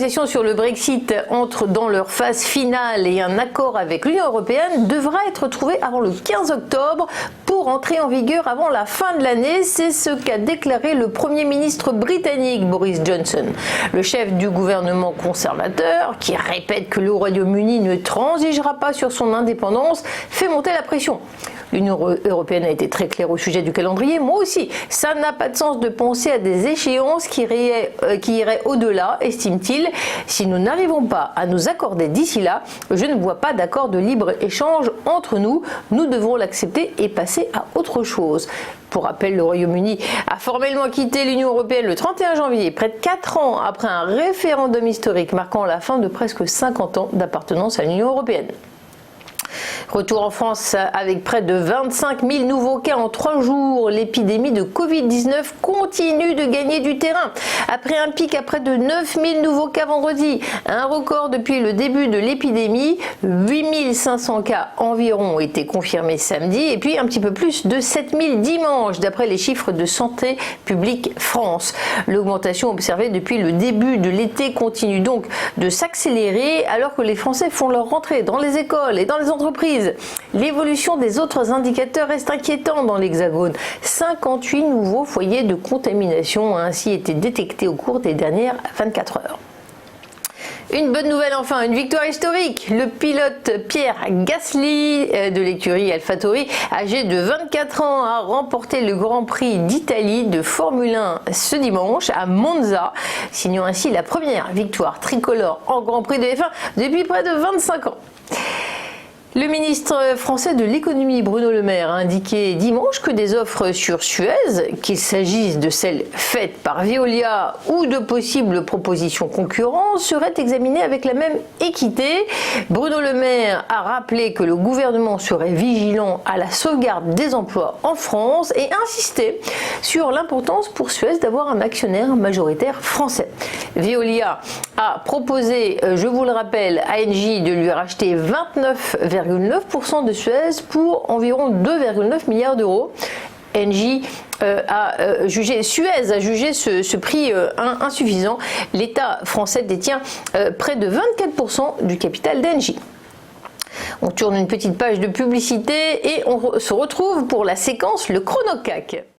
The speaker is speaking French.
négociations sur le Brexit entrent dans leur phase finale et un accord avec l'Union européenne devra être trouvé avant le 15 octobre pour entrer en vigueur avant la fin de l'année. C'est ce qu'a déclaré le Premier ministre britannique Boris Johnson. Le chef du gouvernement conservateur, qui répète que le Royaume-Uni ne transigera pas sur son indépendance, fait monter la pression. L'Union européenne a été très claire au sujet du calendrier. Moi aussi, ça n'a pas de sens de penser à des échéances qui iraient au-delà, estime-t-il. Si nous n'arrivons pas à nous accorder d'ici là, je ne vois pas d'accord de libre-échange entre nous. Nous devons l'accepter et passer à autre chose. Pour rappel, le Royaume-Uni a formellement quitté l'Union européenne le 31 janvier, près de 4 ans après un référendum historique marquant la fin de presque 50 ans d'appartenance à l'Union européenne. Retour en France avec près de 25 000 nouveaux cas en 3 jours. L'épidémie de Covid-19 continue de gagner du terrain. Après un pic à près de 9 000 nouveaux cas vendredi, un record depuis le début de l'épidémie, 8 500 cas environ ont été confirmés samedi et puis un petit peu plus de 7 000 dimanche d'après les chiffres de Santé publique France. L'augmentation observée depuis le début de l'été continue donc de s'accélérer alors que les Français font leur rentrée dans les écoles et dans les entreprises. L'évolution des autres indicateurs reste inquiétante dans l'Hexagone. 58 nouveaux foyers de contamination ont ainsi été détectés au cours des dernières 24 heures. Une bonne nouvelle enfin, une victoire historique. Le pilote Pierre Gasly de l'écurie AlphaTauri, âgé de 24 ans, a remporté le Grand Prix d'Italie de Formule 1 ce dimanche à Monza, signant ainsi la première victoire tricolore en Grand Prix de F1 depuis près de 25 ans. Le ministre français de l'économie Bruno Le Maire a indiqué dimanche que des offres sur Suez, qu'il s'agisse de celles faites par Veolia ou de possibles propositions concurrentes, seraient examinées avec la même équité. Bruno Le Maire a rappelé que le gouvernement serait vigilant à la sauvegarde des emplois en France et insisté sur l'importance pour Suez d'avoir un actionnaire majoritaire français. Veolia a proposé, je vous le rappelle, à Engie de lui racheter 29,9% de Suez pour environ 2,9 milliards d'euros. Suez a jugé ce prix insuffisant. L'État français détient près de 24% du capital d'Engie. On tourne une petite page de publicité et on se retrouve pour la séquence Le Chronocac.